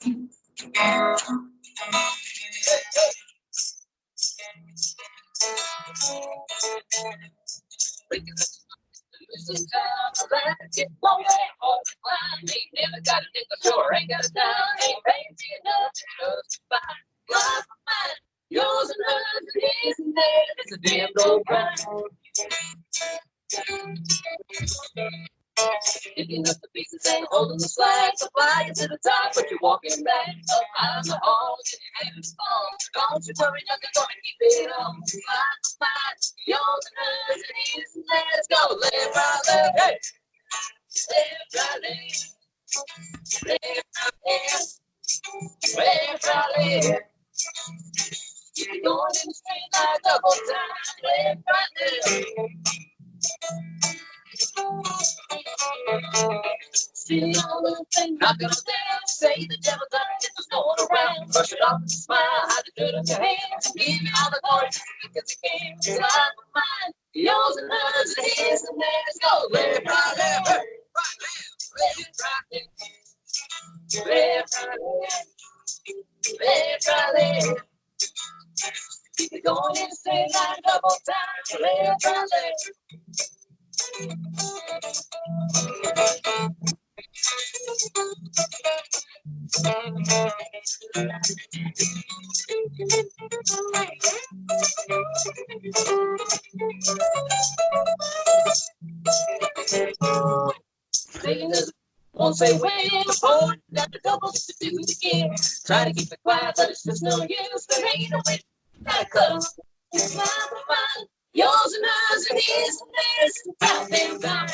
Losing time, around, get long way off the line. Ain't never got a nickel, sure ain't got a dime. Ain't paying me enough to justify love of mine. Yours and hers and his and theirs. It's a damn old crime. Picking up the pieces and holding the flag, so fly it to the top, but you're walking back up out of the halls and you're having fun. Don't you worry, nothing gonna keep it on. Fine, yours and hers and his and theirs. Go live, right, live, hey. Live, right, live. Live, right, live. Live, right, live. Keep going in the street like double time. Live, right, live. See all the things knocking on down. Say the devil's done it, it's going around. Brush it off and smile, hide the dirt on your hands. Give you all the glory because you can. It's life of mine, yours and hers and his and theirs. Go live, right, live, right, live, live, right, live, live, right, live. Keep it going in the same line, double time. Live, right, live. Won't say when, before, got the doubles to do it again. Try to keep it quiet, but it's just no use. There ain't no way that comes. It's mine, mine, yours and ours and his and theirs. Down, down, down.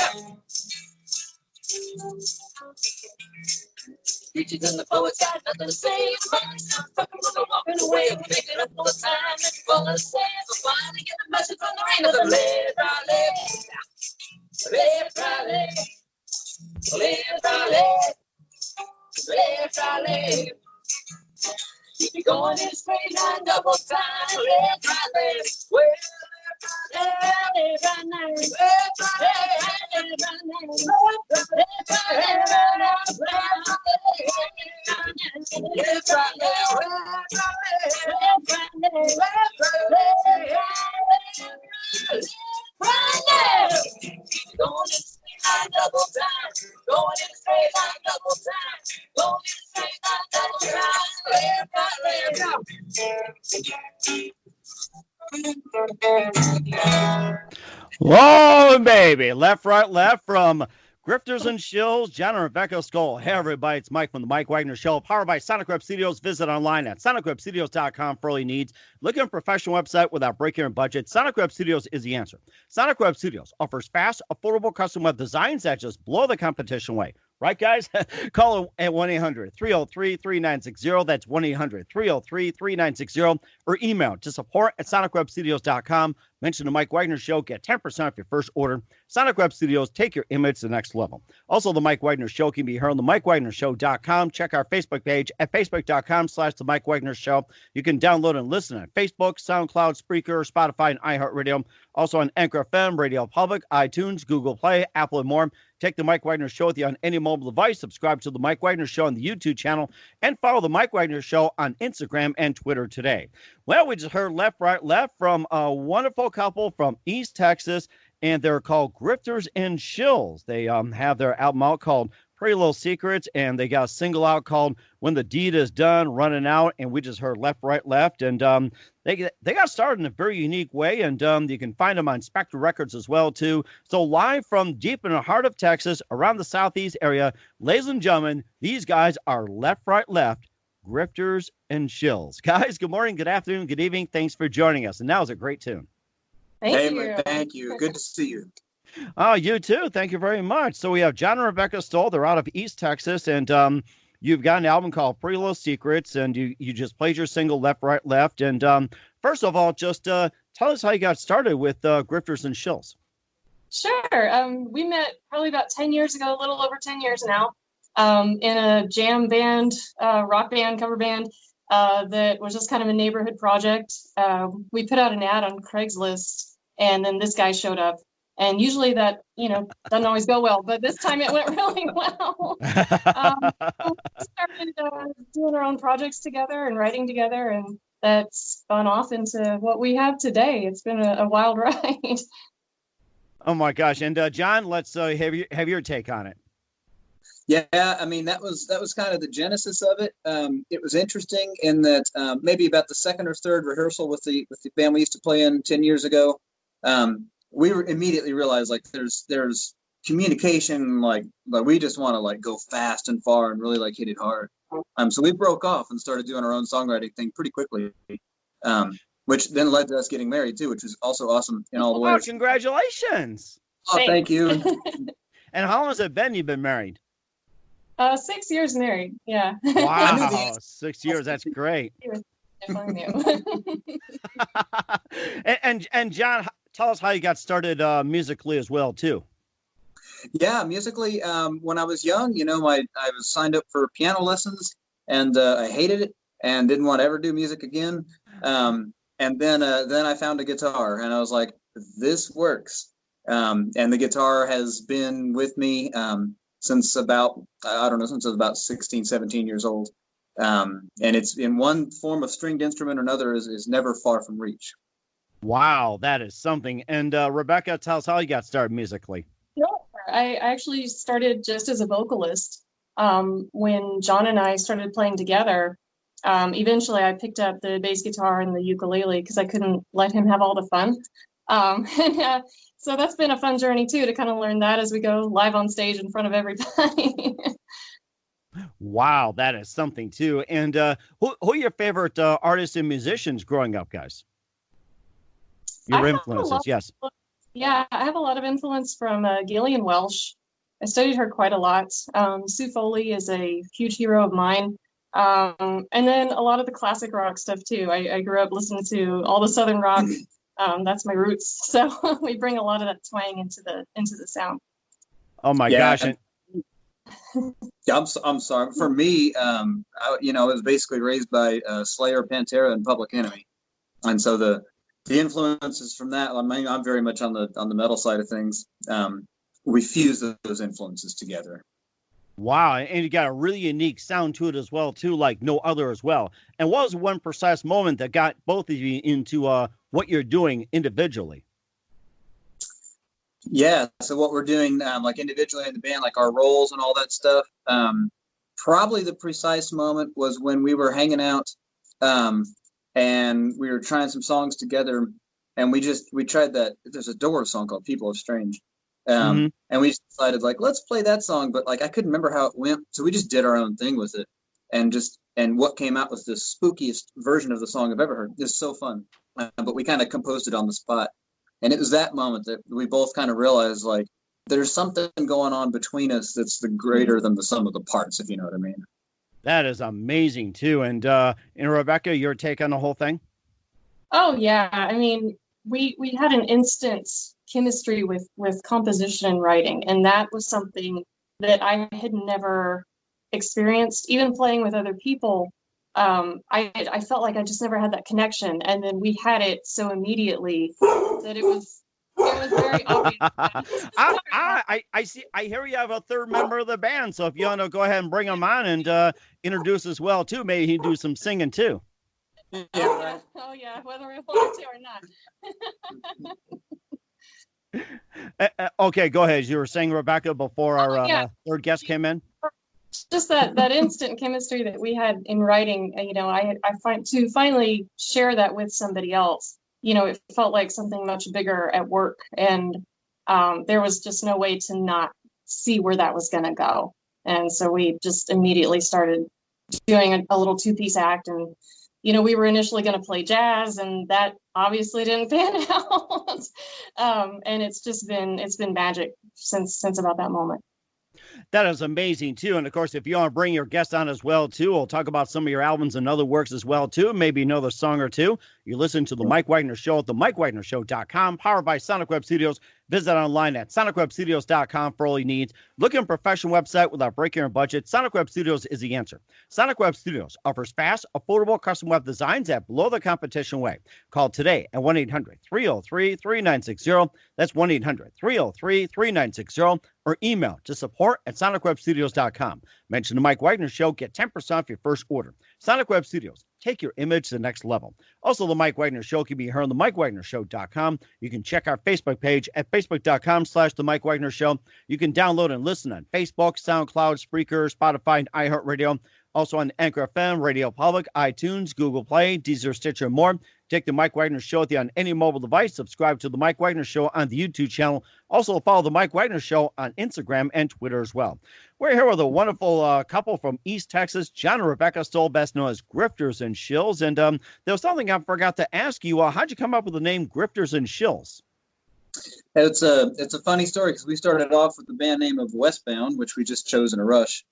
Preachers and the poets got nothing to say. Somebody's not fucking with them walking away. Picking up all the time and full of sand. So finally get the message from the rain of the live, right, live. Live, right, live. Live, right, live. Live, right, live. Keep it going in a straight line, double time. Live, right, live. Well, live, right, live. Live, right, live. Live, right, live. Double time, going in a straight line, double time, going in a straight line, double time. Whoa, baby. Left, right, from Grifters and Shills, John and Rebecca Skoll. Hey, everybody. It's Mike from the Mike Wagner Show, powered by Sonic Web Studios. Visit online at sonicwebstudios.com for all your needs. Looking for a professional website without breaking your budget? Sonic Web Studios is the answer. Sonic Web Studios offers fast, affordable custom web designs that just blow the competition away. Right, guys? Call at 1-800-303-3960. That's 1-800-303-3960. Or email to support@sonicwebstudios.com. Mention the Mike Wagner Show. Get 10% off your first order. Sonic Web Studios, take your image to the next level. Also, the Mike Wagner Show can be heard on the MikeWagnerShow.com. Check our Facebook page at facebook.com/the Mike Wagner Show. You can download and listen on Facebook, SoundCloud, Spreaker, Spotify, and iHeartRadio. Also on Anchor FM, Radio Public, iTunes, Google Play, Apple, and more. Take the Mike Wagner Show with you on any mobile device. Subscribe to the Mike Wagner Show on the YouTube channel. And follow the Mike Wagner Show on Instagram and Twitter today. Well, we just heard Left, Right, Left from a wonderful couple from East Texas. And they're called Grifters and Shills. They have their album out called Pretty Little Secrets, and they got a single out called When the Deed Is Done, Running Out, and we just heard Left, Right, Left. And they got started in a very unique way, and you can find them on Spectre Records as well, too. So live from deep in the heart of Texas, around the Southeast area, ladies and gentlemen, these guys are Left, Right, Left, Grifters and Shills. Guys, good morning, good afternoon, good evening. Thanks for joining us. And that was a great tune. Thank you. Thank you. Good to see you. Oh, you too. Thank you very much. So we have John and Rebecca Stoll. They're out of East Texas, and you've got an album called Pretty Little Secrets, and you just played your single Left, Right, Left. And first of all, just tell us how you got started with Grifters and Shills. Sure. We met probably about 10 years ago, a little over 10 years now, in a jam band, rock band, cover band. That was just kind of a neighborhood project. We put out an ad on Craigslist, and then this guy showed up. And usually that, doesn't always go well, but this time it went really well. So we started doing our own projects together and writing together, and that's spun off into what we have today. It's been a wild ride. Oh my gosh. And John, let's have your take on it. Yeah, I mean, that was kind of the genesis of it. It was interesting in that maybe about the second or third rehearsal with the band we used to play in 10 years ago, we immediately realized like there's communication, like we just want to like go fast and far and really like hit it hard. So we broke off and started doing our own songwriting thing pretty quickly, which then led to us getting married too, which was also awesome in all the ways. Congratulations! Oh, thank you. And how long has it been you've been married? 6 years married. Yeah. Wow, 6 years. That's great. and John, tell us how you got started musically as well too. Yeah, musically, when I was young, I was signed up for piano lessons, and I hated it and didn't want to ever do music again. And then I found a guitar, and I was like, this works. And the guitar has been with me since about, I was about 16, 17 years old. And it's in one form of stringed instrument or another is never far from reach. Wow, that is something. And Rebecca, tell us how you got started musically. Sure. I actually started just as a vocalist. When John and I started playing together, eventually I picked up the bass guitar and the ukulele because I couldn't let him have all the fun. So that's been a fun journey too, to kind of learn that as we go live on stage in front of everybody. Wow, that is something too. And who are your favorite artists and musicians growing up, guys? Your influences, yes. Yeah, I have a lot of influence from Gillian Welsh. I studied her quite a lot. Sue Foley is a huge hero of mine. And then a lot of the classic rock stuff too. I grew up listening to all the Southern rock. That's my roots. So we bring a lot of that twang into the sound. Oh my gosh. Yeah, I'm sorry. For me, I was basically raised by Slayer, Pantera, and Public Enemy. And so the influences from that, I'm very much on the metal side of things. We fuse those influences together. Wow, and you got a really unique sound to it as well, too, like no other as well. And what was one precise moment that got both of you into what you're doing individually? Yeah, so what we're doing, like individually in the band, like our roles and all that stuff. Probably the precise moment was when we were hanging out, and we were trying some songs together, and we tried that. There's a Doors song called "People Are Strange." And we decided like, let's play that song, but like I couldn't remember how it went, so we just did our own thing with it, and what came out was the spookiest version of the song I've ever heard. It's so fun, but we kind of composed it on the spot, and it was that moment that we both kind of realized like there's something going on between us that's the greater than the sum of the parts, if you know what I mean. That is amazing too. And Rebecca, your take on the whole thing? Oh yeah, I mean, we had an instant chemistry with composition and writing, and that was something that I had never experienced. Even playing with other people, I felt like I just never had that connection, and then we had it so immediately that it was very obvious. I hear you have a third member of the band, so if you want to go ahead and bring him on and introduce as well too, maybe he'd do some singing too. Yeah. Oh yeah, whether we want to or not. Okay, go ahead. You were saying, Rebecca, before our third guest came in. Just that instant chemistry that we had in writing. I find to finally share that with somebody else. It felt like something much bigger at work, and there was just no way to not see where that was going to go. And so we just immediately started doing a little two-piece act, and we were initially going to play jazz, and that obviously didn't pan out. And it's been magic since about that moment. That is amazing too. And of course, if you want to bring your guest on as well too, we'll talk about some of your albums and other works as well too. Maybe another song or two. You listen to the Mike Wagner Show at the MikeWagnerShow.com, powered by Sonic Web Studios. Visit online at sonicwebstudios.com for all your needs. Looking for a professional website without breaking your budget? Sonic Web Studios is the answer. Sonic Web Studios offers fast, affordable custom web designs at below the competition way. Call today at 1-800-303-3960. That's 1-800-303-3960. Or email to support@sonicwebstudios.com. Mention the Mike Wagner Show. Get 10% off your first order. Sonic Web Studios. Take your image to the next level. Also, the Mike Wagner Show can be heard on the MikeWagnerShow.com. You can check our Facebook page at Facebook.com/The Mike Wagner Show. You can download and listen on Facebook, SoundCloud, Spreaker, Spotify, and iHeartRadio. Also on Anchor FM, Radio Public, iTunes, Google Play, Deezer, Stitcher, and more. Take the Mike Wagner Show with you on any mobile device. Subscribe to the Mike Wagner Show on the YouTube channel. Also follow the Mike Wagner Show on Instagram and Twitter as well. We're here with a wonderful couple from East Texas, John and Rebecca Stoll, best known as Grifters and Shills. And there was something I forgot to ask you. How'd you come up with the name Grifters and Shills? It's a funny story because we started off with the band name of Westbound, which we just chose in a rush.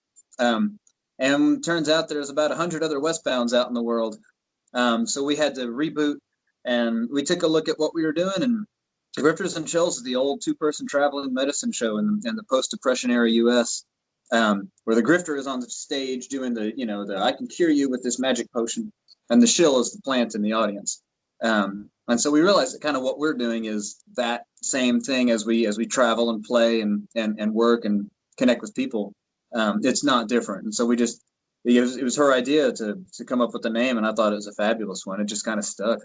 And turns out there's about 100 other Westbounds out in the world. So we had to reboot, and we took a look at what we were doing. And the Grifters and Shills is the old two-person traveling medicine show in the post-Depression era U.S., where the grifter is on the stage doing the I can cure you with this magic potion, and the shill is the plant in the audience. And so we realized that kind of what we're doing is that same thing as we travel and play and work and connect with people. It's not different. And so we just, it was her idea to come up with the name, and I thought it was a fabulous one. It just kind of stuck.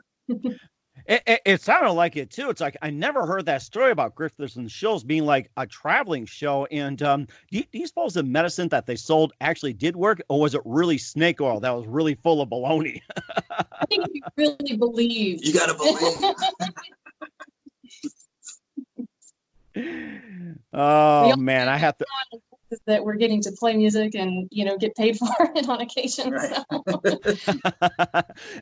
It sounded like it too. It's like I never heard that story about Grifters and Shills being like a traveling show. And do you suppose the medicine that they sold actually did work, or was it really snake oil that was really full of baloney? I think if you really believe, you gotta believe. Oh man, I have to. That we're getting to play music and get paid for it on occasion. Right. So.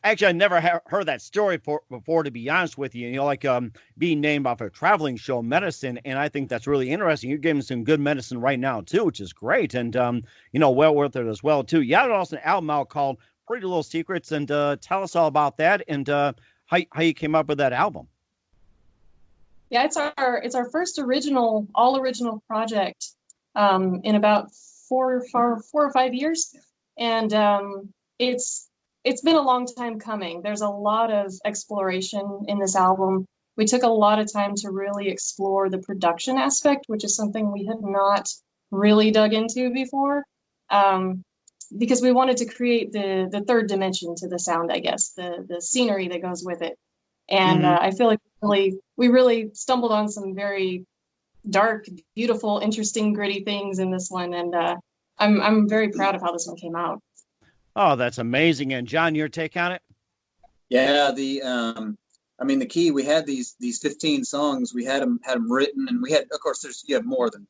Actually, I never heard that story before, to be honest with you. Like being named off a traveling show, medicine, and I think that's really interesting. You're giving some good medicine right now too, which is great, and well worth it as well too. You had also an album out called Pretty Little Secrets, and tell us all about that and how you came up with that album. Yeah, it's our first all original project. In about four or 5 years, and it's been a long time coming. There's a lot of exploration in this album. We took a lot of time to really explore the production aspect, which is something we had not really dug into before, because we wanted to create the third dimension to the sound, I guess, the scenery that goes with it. And I feel like we really stumbled on some very dark, beautiful, interesting, gritty things in this one, and I'm very proud of how this one came out. Oh, that's amazing! And John, your take on it? Yeah, the key. We had these 15 songs. We had them written, and we had, of course, you have more than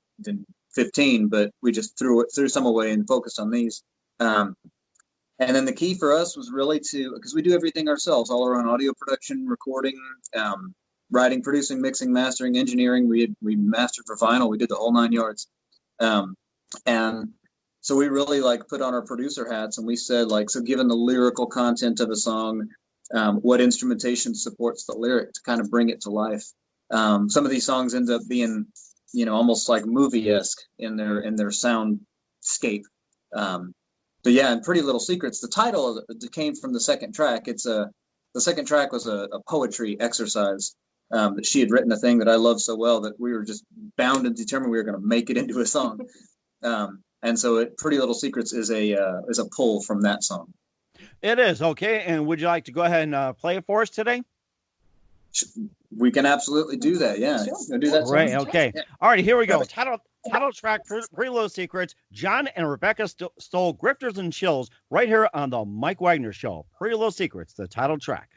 15, but we just threw some away and focused on these. And then the key for us was really because we do everything ourselves, all our own audio production, recording. Writing, producing, mixing, mastering, engineering. We mastered for vinyl. We did the whole 9 yards. And so we really put on our producer hats, and we said so given the lyrical content of a song, what instrumentation supports the lyric to kind of bring it to life. Some of these songs end up being, almost like movie-esque in their soundscape. But yeah, and Pretty Little Secrets, the title came from the second track. The second track was a poetry exercise. That she had written a thing that I love so well that we were just bound and determined we were going to make it into a song. And so Pretty Little Secrets is a pull from that song. It is. Okay. And would you like to go ahead and play it for us today? We can absolutely do that. Yeah. Sure. Do that. Right. Okay. Yeah. All right. Here we go. Title track, Pretty Little Secrets. John and Rebecca Stoll, Grifters and Shills, right here on the Mike Wagner Show. Pretty Little Secrets, the title track.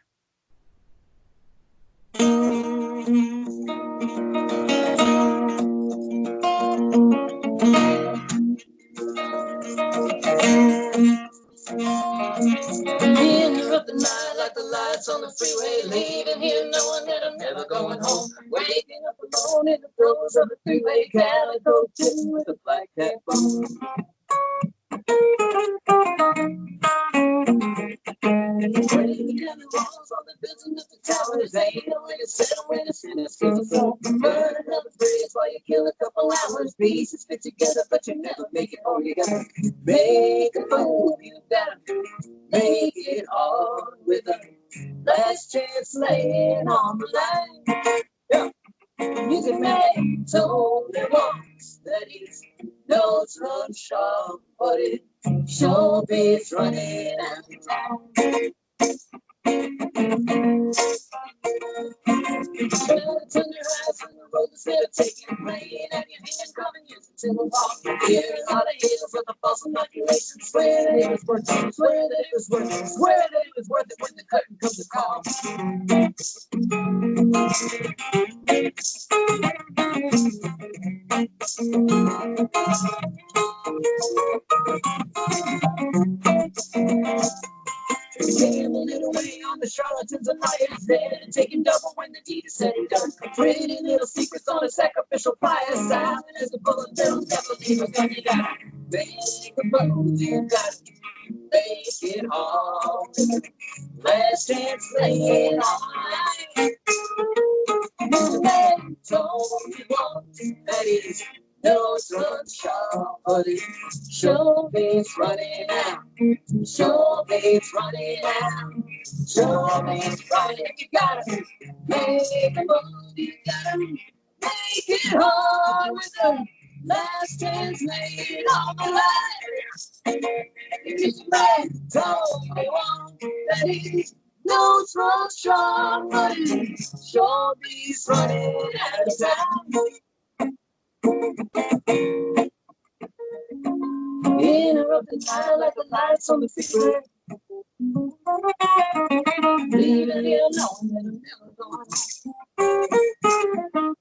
Up the night like the lights on the freeway, leaving here knowing that I'm never going home. Waking up alone in the throes of a three-way calico tin with a black cat bone. Breaking down the walls on the building of the towers, ain't no way to settle in a sentence, cause it's so burn another bridge while you kill a couple hours. Pieces fit together, but you never make it home. You gotta make a move, you gotta make it hard with a last chance laying on the line. Yeah. Music man told me once that his notes run sharp, but it sure beats running out of time. Turn your eyes on the road instead of taking rain. Have your hand coming using to walk. Here's all the hills with the false inoculation. Swear that it was worth it. Swear that it was worth it. Swear that it was worth it when the curtain comes to call. Gambling away on the charlatans and liars there, taking double when the deed is said and done. Pretty little secrets on a sacrificial fire, silent as the bullet bill, never leave a gun. You gotta make a move, you gotta make it hard. Last chance laying on the line. Mr. Man told me once that his nose runs sharp, but it sure beats running out. Sure beats running out. Sure beats running. You gotta make a move. You gotta make it hard with the last chance laid on the line. This man told me once that his nose runs strong, but it sure beats running out of time. Interrupt the night like the lights on the freeway. Leaving it alone and I'm never going home.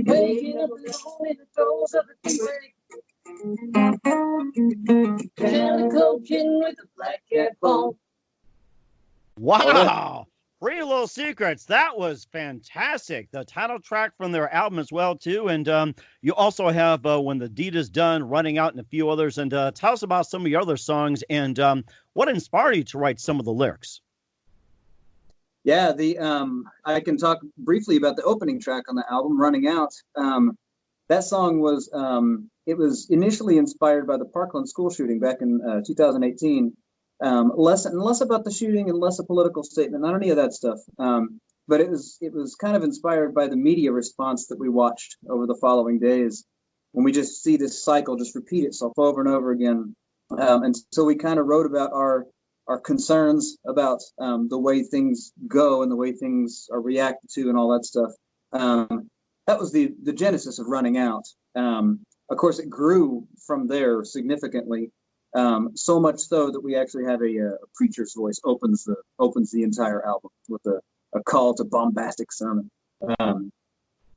Waking up alone in the doors of the freeway. Calico kitten with a black cat bone. Wow. Pretty Little Secrets. That was fantastic. The title track from their album as well, too. And you also have When the Deed is Done, Running Out, and a few others. And tell us about some of your other songs and what inspired you to write some of the lyrics. Yeah, I can talk briefly about the opening track on the album, Running Out. That song was, it was initially inspired by the Parkland school shooting back in 2018. Less about the shooting and less a political statement, not any of that stuff. But it was kind of inspired by the media response that we watched over the following days, when we just see this cycle just repeat itself over and over again. And so we kind of wrote about our concerns about the way things go and the way things are reacted to and all that stuff. That was the genesis of Running Out. Of course, it grew from there significantly. So much so that we actually have a preacher's voice opens the entire album with a call to bombastic sermon.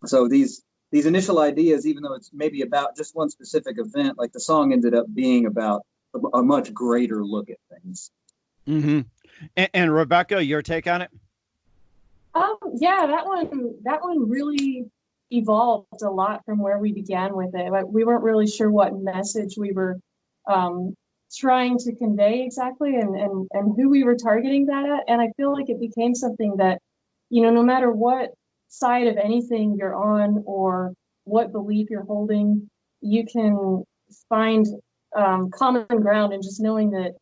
So these initial ideas, even though it's maybe about just one specific event, like the song ended up being about a much greater look at things. Mm-hmm. And Rebecca, your take on it? Yeah, that one really evolved a lot from where we began with it. Like, we weren't really sure what message we were trying to convey exactly, and who we were targeting that at. And I feel like it became something that, no matter what side of anything you're on or what belief you're holding, you can find common ground in just knowing that,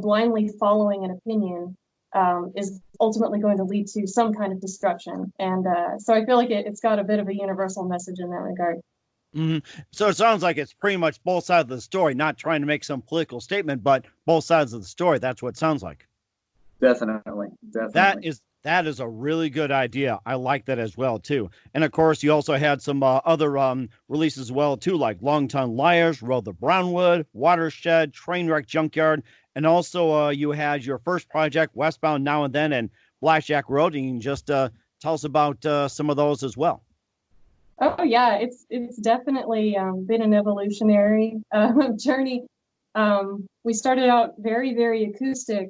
blindly following an opinion is ultimately going to lead to some kind of destruction. And so I feel like it's got a bit of a universal message in that regard. Mm-hmm. So it sounds like it's pretty much both sides of the story, not trying to make some political statement, but both sides of the story. That's what it sounds like. Definitely. That is a really good idea. I like that as well, too. And, of course, you also had some other releases as well, too, like Long Tongue Liars, Road the Brownwood, Watershed, Trainwreck Junkyard, and also you had your first project, Westbound Now and Then, and Blackjack Road. And you can just tell us about some of those as well. Oh, yeah, it's definitely been an evolutionary journey. We started out very, very acoustic.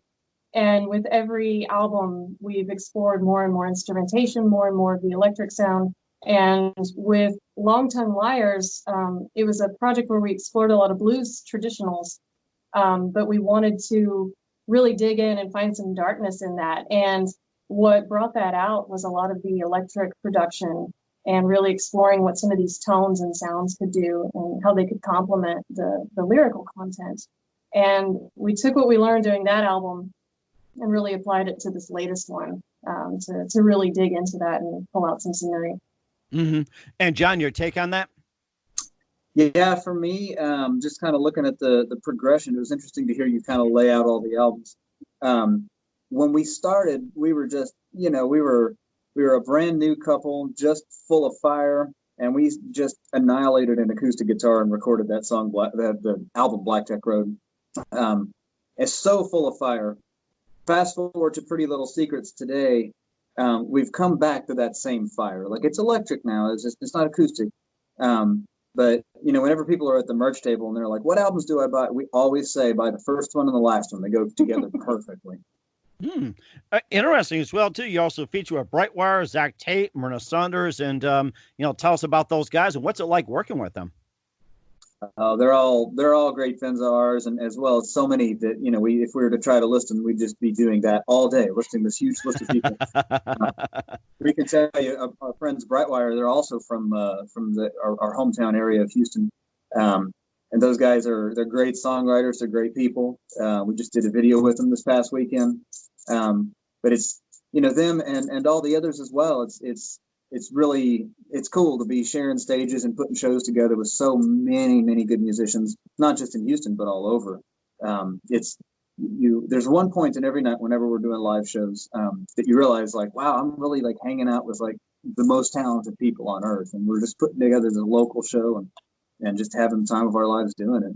And with every album, we've explored more and more instrumentation, more and more of the electric sound. And with Long Tongue Liars, it was a project where we explored a lot of blues traditionals, but we wanted to really dig in and find some darkness in that. And what brought that out was a lot of the electric production and really exploring what some of these tones and sounds could do and how they could complement the lyrical content. And we took what we learned doing that album and really applied it to this latest one, to really dig into that and pull out some scenery. Mm-hmm. And John, your take on that? Yeah, for me, just kind of looking at the progression, it was interesting to hear you kind of lay out all the albums. When we started, we were just, we were a brand new couple, just full of fire, and we just annihilated an acoustic guitar and recorded that song, the album Blackjack Road. It's so full of fire. Fast forward to Pretty Little Secrets today, we've come back to that same fire. Like, it's electric now, it's not acoustic. But, whenever people are at the merch table and they're like, what albums do I buy? We always say, buy the first one and the last one. They go together perfectly. Interesting as well, too. You also feature a Brightwire, Zach Tate, Myrna Saunders, and, tell us about those guys and what's it like working with them? They're all great friends of ours, and as well as so many that, if we were to try to list them, we'd just be doing that all day, listing this huge list of people. We can tell you, our friends Brightwire, they're also from our hometown area of Houston, and those guys they're great songwriters, they're great people. We just did a video with them this past weekend, but it's them and all the others as well. It's cool to be sharing stages and putting shows together with so many good musicians, not just in Houston, but all over. There's one point in every night whenever we're doing live shows, that you realize, like, wow, I'm really like hanging out with like the most talented people on earth. And we're just putting together the local show and just having the time of our lives doing it.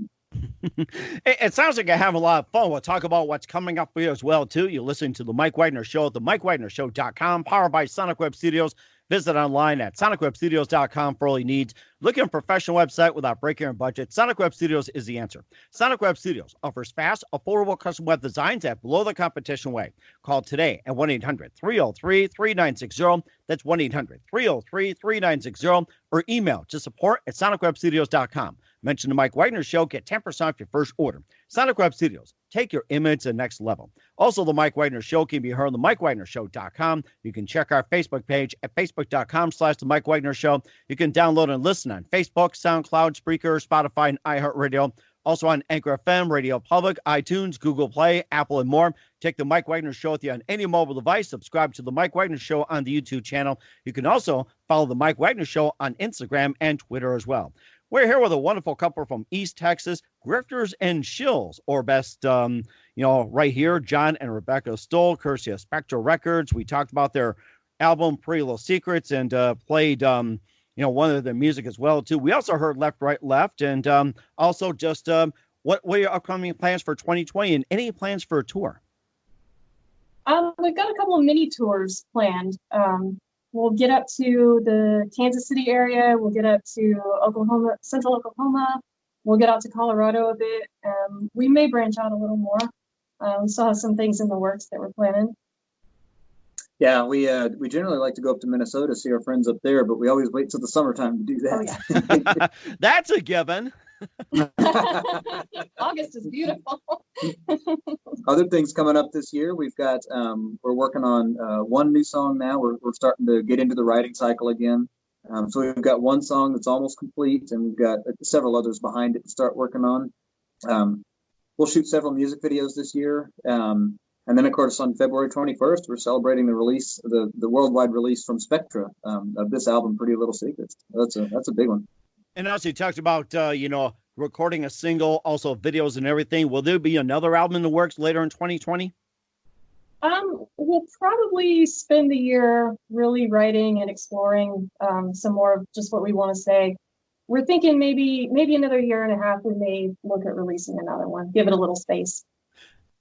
It sounds like I have a lot of fun. We'll talk about what's coming up for you as well, too. You're listening to The Mike Wagner Show at themikewagnershow.com, powered by Sonic Web Studios. Visit online at sonicwebstudios.com for all your needs. Looking for a professional website without breaking your budget? Sonic Web Studios is the answer. Sonic Web Studios offers fast, affordable custom web designs at below the competition rate. Call today at 1-800-303-3960. That's 1-800-303-3960. Or email to support@sonicwebstudios.com. Mention the Mike Wagner Show. Get 10% off your first order. Sonic Web Studios. Take your image to the next level. Also, the Mike Wagner Show can be heard on themikewagnershow.com. You can check our Facebook page at facebook.com/The Mike Wagner Show. You can download and listen on Facebook, SoundCloud, Spreaker, Spotify, and iHeartRadio. Also on Anchor FM, Radio Public, iTunes, Google Play, Apple, and more. Take the Mike Wagner Show with you on any mobile device. Subscribe to the Mike Wagner Show on the YouTube channel. You can also follow the Mike Wagner Show on Instagram and Twitter as well. We're here with a wonderful couple from East Texas, Grifters and Shills, or best, right here, John and Rebecca Stoll, courtesy of Spectra Records. We talked about their album, Pretty Little Secrets, and played, one of their music as well, too. We also heard Left, Right, Left, and also just what are your upcoming plans for 2020 and any plans for a tour? We've got a couple of mini tours planned. We'll get up to the Kansas City area. We'll get up to Oklahoma, central Oklahoma. We'll get out to Colorado a bit. We may branch out a little more. We still have some things in the works that we're planning. Yeah, we generally like to go up to Minnesota, see our friends up there, but we always wait till the summertime to do that. Oh, yeah. That's a given. August is beautiful. Other things coming up this year, we've got we're working on one new song now. We're starting to get into the writing cycle again. So we've got one song that's almost complete, and we've got several others behind it to start working on. We'll shoot several music videos this year. And then, of course, on February 21st, we're celebrating the release, the worldwide release from Spectra of this album, Pretty Little Secrets. That's a big one. And also, you talked about, recording a single, also videos and everything. Will there be another album in the works later in 2020? We'll probably spend the year really writing and exploring some more of just what we want to say. We're thinking maybe another year and a half, we may look at releasing another one, give it a little space.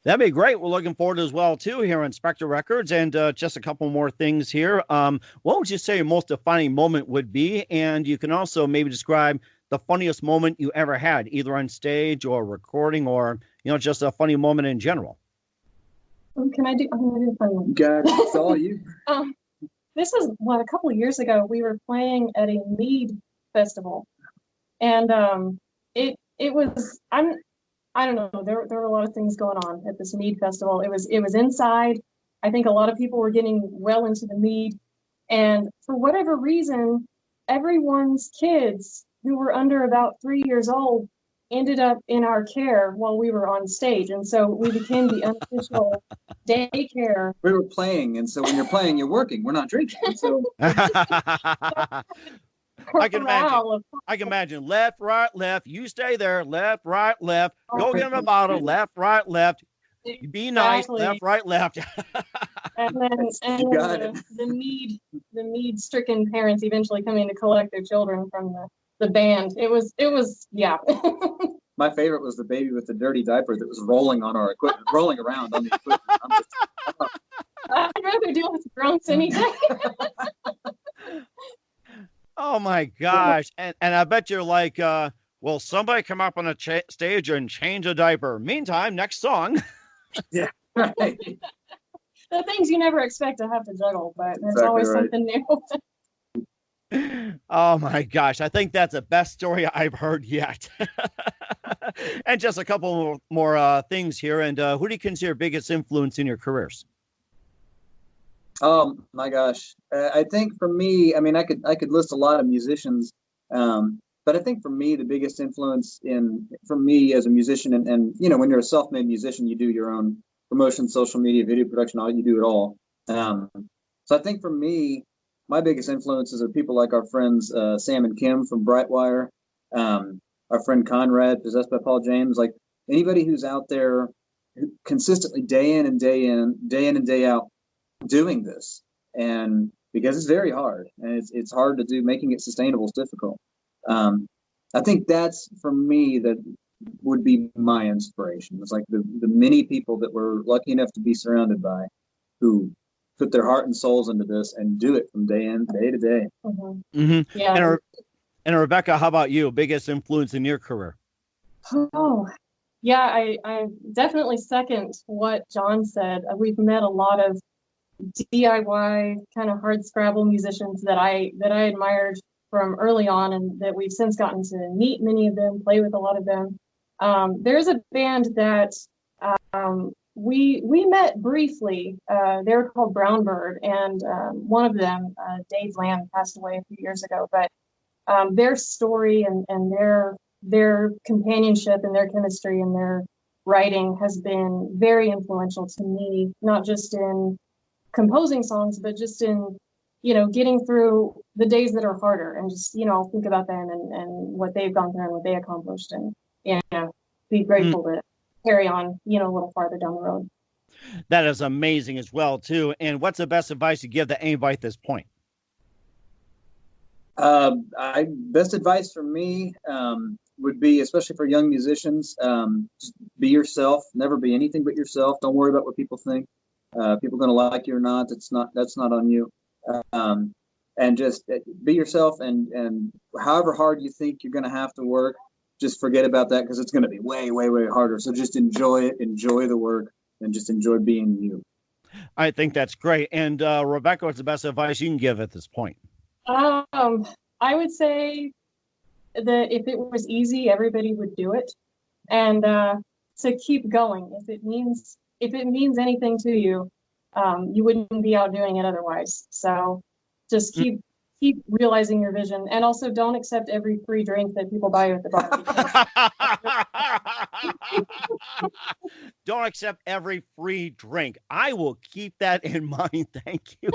That'd be great. We're looking forward as well, too, here on Spectra Records. And just a couple more things here. What would you say your most defining moment would be? And you can also maybe describe the funniest moment you ever had, either on stage or recording, or, just a funny moment in general. I'm going to do a funny one. God, it's all you. This was, a couple of years ago, we were playing at a mead festival. And it was, I don't know. There were a lot of things going on at this mead festival. It was inside. I think a lot of people were getting well into the mead. And for whatever reason, everyone's kids who were under about 3 years old ended up in our care while we were on stage. And so we became the unofficial daycare. We were playing, and so when you're playing, you're working. We're not drinking. So I can imagine. Left, right, left. You stay there. Left, right, left. Go get him a bottle. Left, right, left. Be nice. Exactly. Left, right, left. And then the mead-stricken parents eventually coming to collect their children from the band. It was yeah. My favorite was the baby with the dirty diaper that was rolling on our equipment, rolling around on the equipment. I'd rather deal with drunks any day. Oh my gosh. And I bet you're like, will somebody come up on a stage and change a diaper? Meantime, next song. Yeah, right. The things you never expect to have to juggle, but there's Exactly always right. something new. Oh my gosh. I think that's the best story I've heard yet. And just a couple more things here. And who do you consider biggest influence in your careers? Oh my gosh. I think for me, I mean, I could list a lot of musicians, but I think for me, the biggest influence for me as a musician, and you know, when you're a self-made musician, you do your own promotion, social media, video production, you do it all. So I think for me, my biggest influences are people like our friends Sam and Kim from Brightwire, our friend Conrad, Possessed by Paul James, like anybody who's out there who consistently day in and day out doing this. And because it's very hard, and it's hard to do, making it sustainable is difficult. I think that's, for me, that would be my inspiration. It's like the many people that we're lucky enough to be surrounded by who put their heart and souls into this and do it from day to day. Mm-hmm. Mm-hmm. Yeah. And Rebecca, how about you? Biggest influence in your career? Oh, yeah, I definitely second what John said. We've met a lot of DIY kind of hard Scrabble musicians that I admired from early on, and that we've since gotten to meet many of them, play with a lot of them. There's a band that we met briefly. They were called Brownbird, and one of them, Dave Lamb, passed away a few years ago. But their story and their companionship and their chemistry and their writing has been very influential to me, not just in composing songs, but just in, you know, getting through the days that are harder, and just, you know, think about them and what they've gone through and what they accomplished, and, you know, be grateful to carry on, you know, a little farther down the road. That is amazing as well, too. And what's the best advice you give to anybody at this point? Best advice from me would be, especially for young musicians, just be yourself. Never be anything but yourself. Don't worry about what people think. People are going to like you or not. That's not on you. And just be yourself. And however hard you think you're going to have to work, just forget about that, because it's going to be way, way, way harder. So just enjoy it, enjoy the work, and just enjoy being you. I think that's great. And Rebecca, what's the best advice you can give at this point? I would say that if it was easy, everybody would do it, and to keep going. If it means anything to you, you wouldn't be out doing it otherwise. So just keep realizing your vision, and also don't accept every free drink that people buy you at the bar. Don't accept every free drink. I will keep that in mind. Thank you.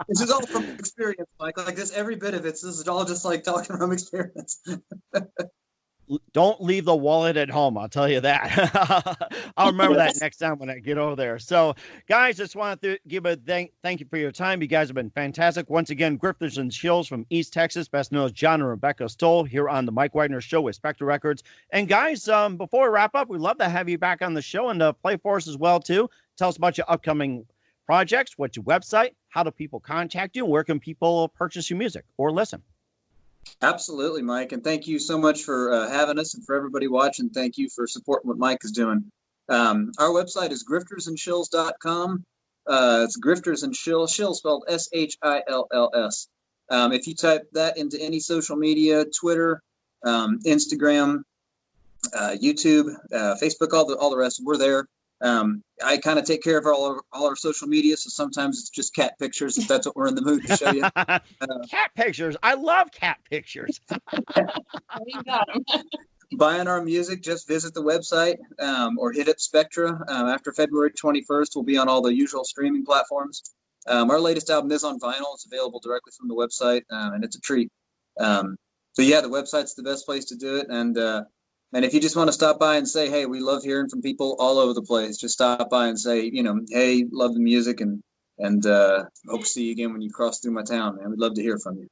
This is all from experience, Mike. Like this, every bit of it. This is all just like talking from experience. Don't leave the wallet at home. I'll tell you that. I'll remember that next time when I get over there. So, guys, just want to give a thank you for your time. You guys have been fantastic. Once again, Grifters and Shills from East Texas, best known as John and Rebecca Stoll, here on the Mike Wagner Show with Spectre Records. And, guys, before we wrap up, we'd love to have you back on the show and play for us as well, too. Tell us about your upcoming projects, what's your website, how do people contact you, and where can people purchase your music or listen? Absolutely, Mike. And thank you so much for having us, and for everybody watching. Thank you for supporting what Mike is doing. Our website is griftersandshills.com. It's Grifters and Shills, Shills spelled S-H-I-L-L-S. If you type that into any social media, Twitter, Instagram, YouTube, Facebook, all the rest, we're there. I kind of take care of all our social media, so sometimes it's just cat pictures if that's what we're in the mood to show you. Cat pictures. I love cat pictures. You got 'em. Buying our music, just visit the website or hit up Spectra. After February 21st, we'll be on all the usual streaming platforms. Our latest album is on vinyl. It's available directly from the website, and it's a treat. So yeah, the website's the best place to do it. And if you just want to stop by and say, hey, we love hearing from people all over the place, just stop by and say, hey, love the music and hope to see you again when you cross through my town, man. We'd love to hear from you.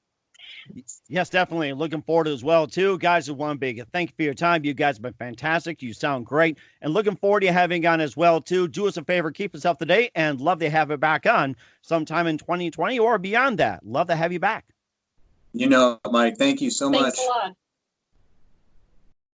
Yes, definitely. Looking forward to it as well, too. Guys, I want to big thank you for your time. You guys have been fantastic. You sound great. And looking forward to having you on as well, too. Do us a favor, keep us up to date, and love to have it back on sometime in 2020 or beyond that. Love to have you back. Mike, thank you so much. Thanks a lot.